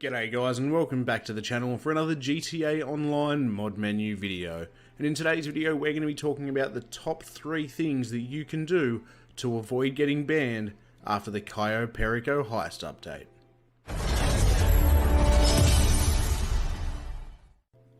G'day guys and welcome back to the channel for another GTA Online mod menu video. And in today's video we're going to be talking about the top 3 things that you can do to avoid getting banned after the Cayo Perico heist update.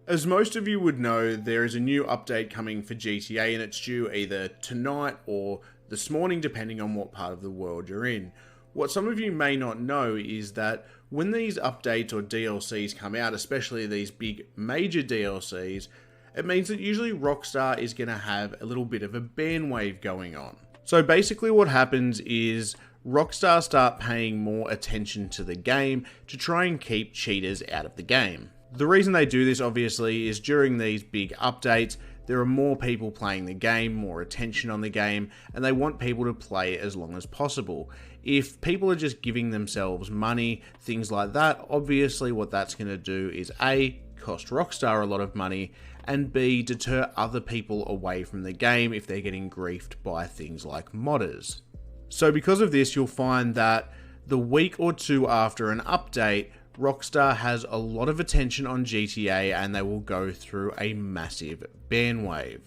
As most of you would know, there is a new update coming for GTA and it's due either tonight or this morning depending on what part of the world you're in. What some of you may not know is that when these updates or DLCs come out, especially these big major DLCs, it means that usually Rockstar is going to have a little bit of a ban wave going on. So basically what happens is Rockstar start paying more attention to the game to try and keep cheaters out of the game. The reason they do this obviously is during these big updates, there are more people playing the game, more attention on the game, and they want people to play as long as possible. If people are just giving themselves money, things like that, obviously what that's going to do is A, cost Rockstar a lot of money, and B, deter other people away from the game if they're getting griefed by things like modders. So because of this, you'll find that the week or two after an update, Rockstar has a lot of attention on GTA and they will go through a massive ban wave.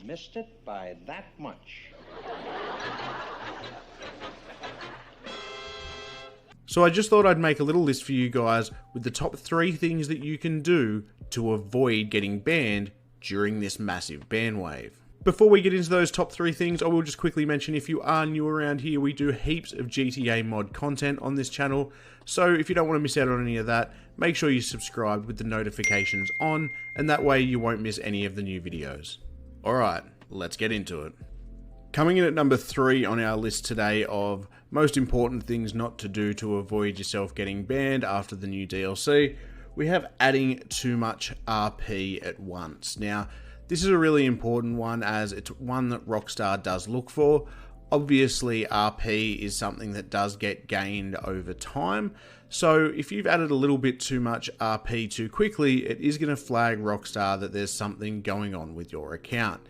Missed it by that much. So I just thought I'd make a little list for you guys with the top 3 things that you can do to avoid getting banned during this massive ban wave. Before we get into those top 3 things, I will just quickly mention if you are new around here, we do heaps of GTA mod content on this channel. So if you don't want to miss out on any of that, make sure you subscribe with the notifications on, and that way you won't miss any of the new videos. Alright, let's get into it. Coming in at number 3 on our list today of most important things not to do to avoid yourself getting banned after the new DLC, we have adding too much RP at once. Now, this is a really important one as it's one that Rockstar does look for. Obviously, RP is something that does get gained over time. So if you've added a little bit too much RP too quickly, it is going to flag Rockstar that there's something going on with your account.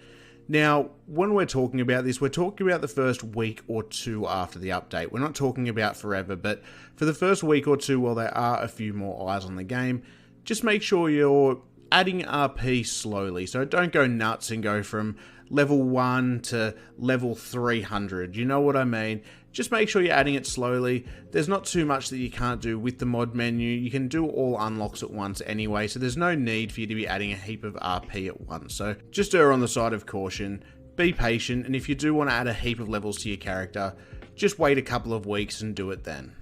Now, when we're talking about this, we're talking about the first week or two after the update. We're not talking about forever, but for the first week or two, while there are a few more eyes on the game, just make sure you're adding RP slowly. So don't go nuts and go from level 1 to level 300. You know what I mean? Just make sure you're adding it slowly. There's not too much that you can't do with the mod menu. You can do all unlocks at once anyway, so there's no need for you to be adding a heap of RP at once. So just err on the side of caution, be patient, and if you do want to add a heap of levels to your character, just wait a couple of weeks and do it then.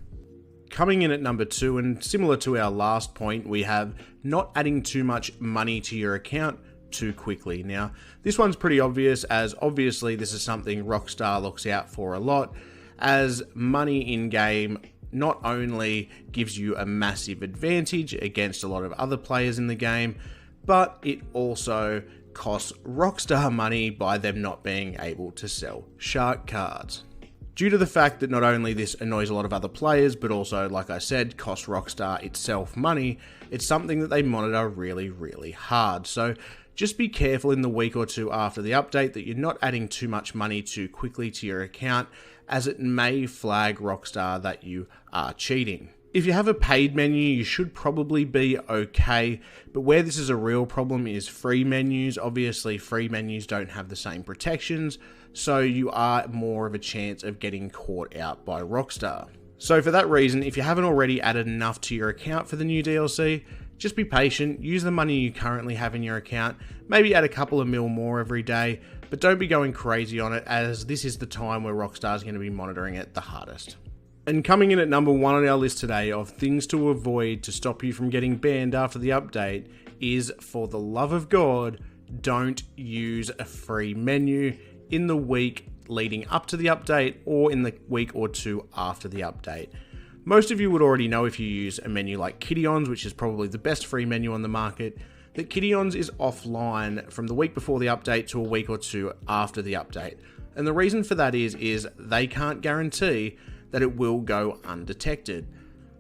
Coming in at number 2, and similar to our last point, we have not adding too much money to your account too quickly. Now, this one's pretty obvious, as obviously this is something Rockstar looks out for a lot, as money in-game not only gives you a massive advantage against a lot of other players in the game, but it also costs Rockstar money by them not being able to sell shark cards. Due to the fact that not only this annoys a lot of other players, but also, like I said, costs Rockstar itself money, it's something that they monitor really, really hard. So just be careful in the week or two after the update that you're not adding too much money too quickly to your account, as it may flag Rockstar that you are cheating. If you have a paid menu, you should probably be okay, but where this is a real problem is free menus. Obviously, free menus don't have the same protections, so you are more of a chance of getting caught out by Rockstar. So for that reason, if you haven't already added enough to your account for the new DLC, just be patient, use the money you currently have in your account, maybe add a couple of mil more every day, but don't be going crazy on it, as this is the time where Rockstar is going to be monitoring it the hardest. And coming in at number 1 on our list today of things to avoid to stop you from getting banned after the update is, for the love of God, don't use a free menu in the week leading up to the update or in the week or two after the update. Most of you would already know, if you use a menu like Kittyons, which is probably the best free menu on the market, that Kittyons is offline from the week before the update to a week or two after the update. And the reason for that is they can't guarantee that it will go undetected.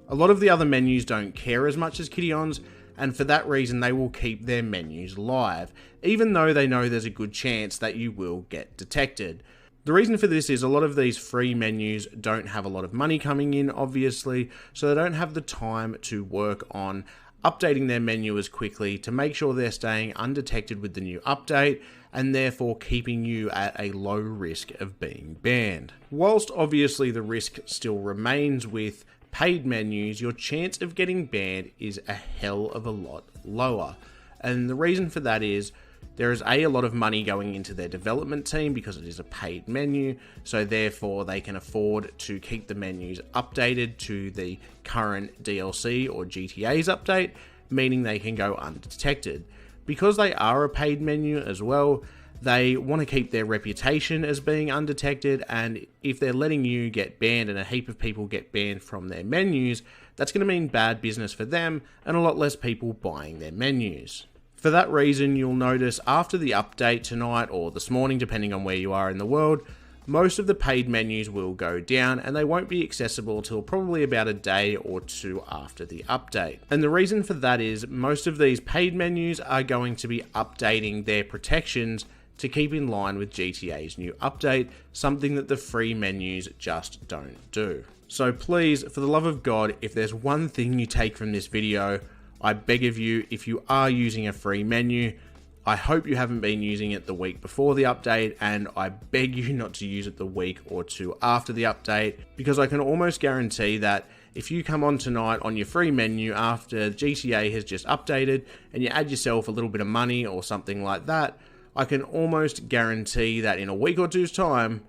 A lot of the other menus don't care as much as Kittyons, and for that reason they will keep their menus live, even though they know there's a good chance that you will get detected. The reason for this is a lot of these free menus don't have a lot of money coming in, obviously, so they don't have the time to work on updating their menu as quickly to make sure they're staying undetected with the new update and therefore keeping you at a low risk of being banned. Whilst obviously the risk still remains with paid menus, your chance of getting banned is a hell of a lot lower. And the reason for that is there is a lot of money going into their development team because it is a paid menu, so therefore they can afford to keep the menus updated to the current DLC or GTA's update, meaning they can go undetected. Because they are a paid menu as well, they want to keep their reputation as being undetected, and if they're letting you get banned and a heap of people get banned from their menus, that's going to mean bad business for them and a lot less people buying their menus. For that reason, you'll notice after the update tonight or this morning, depending on where you are in the world, most of the paid menus will go down and they won't be accessible till probably about a day or two after the update. And the reason for that is most of these paid menus are going to be updating their protections to keep in line with GTA's new update, something that the free menus just don't do. So please, for the love of God, if there's one thing you take from this video, I beg of you, if you are using a free menu, I hope you haven't been using it the week before the update, and I beg you not to use it the week or two after the update, because I can almost guarantee that if you come on tonight on your free menu after GTA has just updated and you add yourself a little bit of money or something like that, I can almost guarantee that in a week or two's time,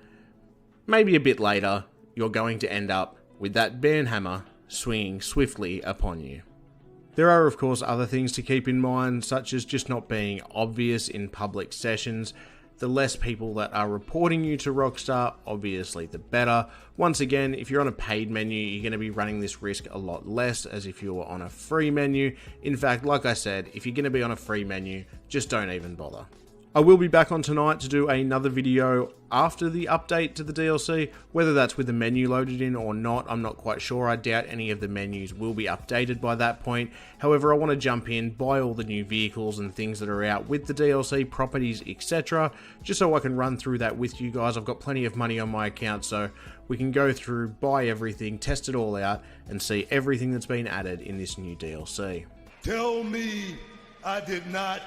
maybe a bit later, you're going to end up with that ban hammer swinging swiftly upon you. There are of course other things to keep in mind, such as just not being obvious in public sessions. The less people that are reporting you to Rockstar, obviously the better. Once again, if you're on a paid menu, you're going to be running this risk a lot less as if you were on a free menu. In fact, like I said, if you're going to be on a free menu, just don't even bother. I will be back on tonight to do another video after the update to the DLC. Whether that's with the menu loaded in or not, I'm not quite sure. I doubt any of the menus will be updated by that point. However, I want to jump in, buy all the new vehicles and things that are out with the DLC, properties, etc. Just so I can run through that with you guys. I've got plenty of money on my account, so we can go through, buy everything, test it all out, and see everything that's been added in this new DLC. Tell me I did not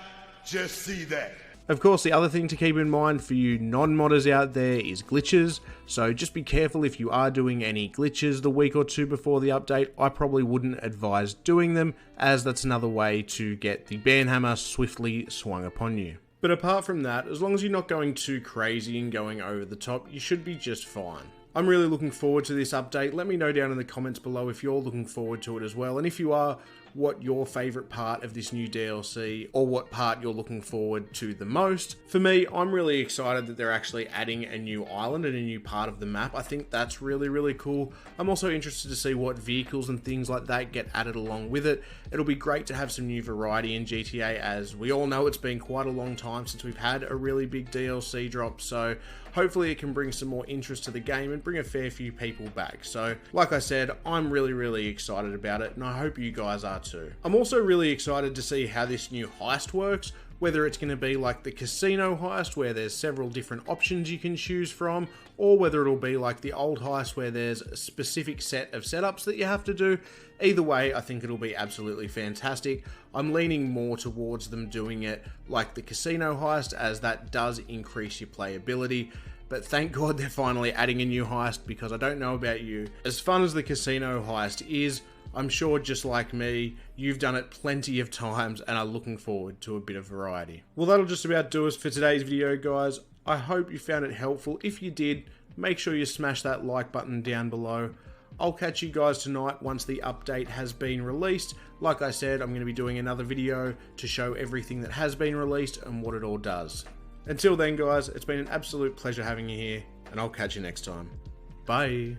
just see that. Of course, the other thing to keep in mind for you non-modders out there is glitches, so just be careful if you are doing any glitches the week or two before the update. I probably wouldn't advise doing them, as that's another way to get the ban hammer swiftly swung upon you. But apart from that, as long as you're not going too crazy and going over the top, you should be just fine. I'm really looking forward to this update. Let me know down in the comments below if you're looking forward to it as well, and if you are, what your favourite part of this new DLC, or what part you're looking forward to the most. For me, I'm really excited that they're actually adding a new island and a new part of the map. I think that's really, really cool. I'm also interested to see what vehicles and things like that get added along with it. It'll be great to have some new variety in GTA, as we all know it's been quite a long time since we've had a really big DLC drop, so hopefully it can bring some more interest to the game and bring a fair few people back. So, like I said, I'm really, really excited about it, and I hope you guys are too. I'm also really excited to see how this new heist works, whether it's going to be like the casino heist where there's several different options you can choose from, or whether it'll be like the old heist where there's a specific set of setups that you have to do. Either way, I think it'll be absolutely fantastic. I'm leaning more towards them doing it like the casino heist, as that does increase your playability. But thank God they're finally adding a new heist, because I don't know about you, as fun as the casino heist is, I'm sure just like me, you've done it plenty of times and are looking forward to a bit of variety. Well, that'll just about do us for today's video, guys. I hope you found it helpful. If you did, make sure you smash that like button down below. I'll catch you guys tonight once the update has been released. Like I said, I'm going to be doing another video to show everything that has been released and what it all does. Until then, guys, it's been an absolute pleasure having you here, and I'll catch you next time. Bye.